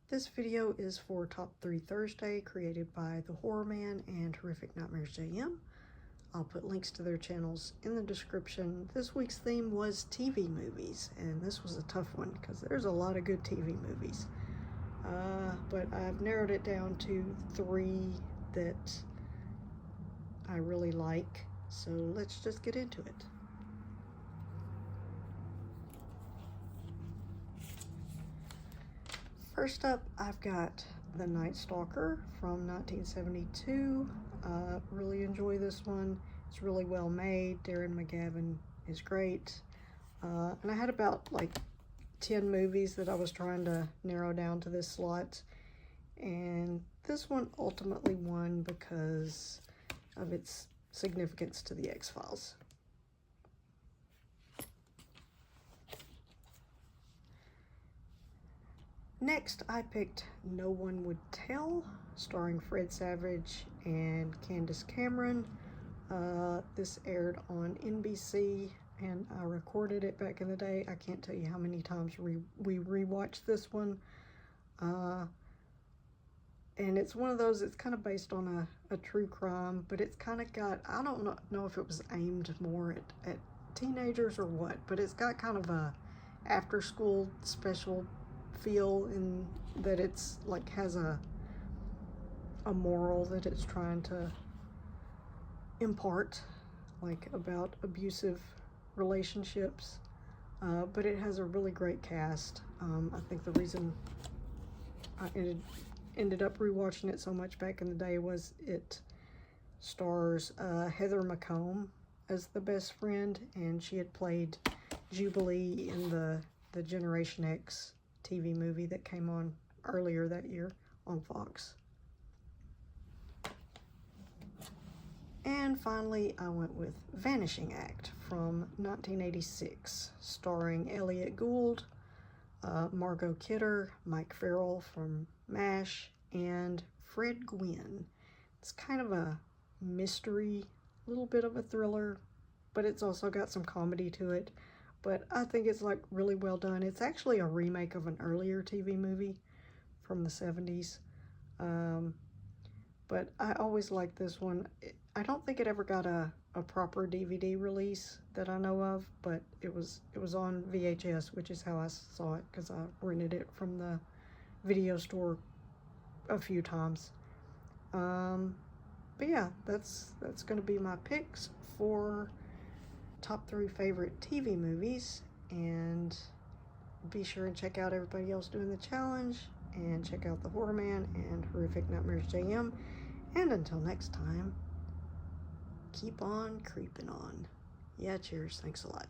This video is for Top 3 Thursday, created by The Horror Man and Horrific Nightmares JM. I'll put links to their channels in the description. This week's theme was TV movies, and this was a tough one because there's a lot of good TV movies. But I've narrowed it down to 3 that I really like, so let's just get into it. First up, I've got The Nightstalker from 1972. Really enjoy this one. It's really well made. Darren McGavin is great. And I had about like 10 movies that I was trying to narrow down to this slot. And this one ultimately won because of its significance to the X-Files. Next, I picked No One Would Tell, starring Fred Savage and Candace Cameron. This aired on NBC, and I recorded it back in the day. I can't tell you how many times we rewatched this one. And it's one of those, it's kind of based on a true crime, but it's kind of got, I don't know if it was aimed more at teenagers or what, but it's got kind of a after-school special feel in that it's like has a moral that it's trying to impart, like about abusive relationships, but it has a really great cast. I think the reason I ended up rewatching it so much back in the day was it stars Heather McComb as the best friend, and she had played Jubilee in the Generation X TV movie that came on earlier that year on Fox. And finally, I went with Vanishing Act from 1986, starring Elliot Gould, Margot Kidder, Mike Farrell from MASH, and Fred Gwynne. It's kind of a mystery, a little bit of a thriller, but it's also got some comedy to it. But I think it's like really well done. It's actually a remake of an earlier TV movie from the 70s. But I always liked this one. I don't think it ever got a proper DVD release that I know of, but it was on VHS, which is how I saw it, because I rented it from the video store a few times. But yeah, that's going to be my picks for top 3 favorite TV movies, and be sure and check out everybody else doing the challenge, and check out The Horror Man and Horrific Nightmares JM, and until next time, keep on creeping on. Yeah, cheers. Thanks a lot.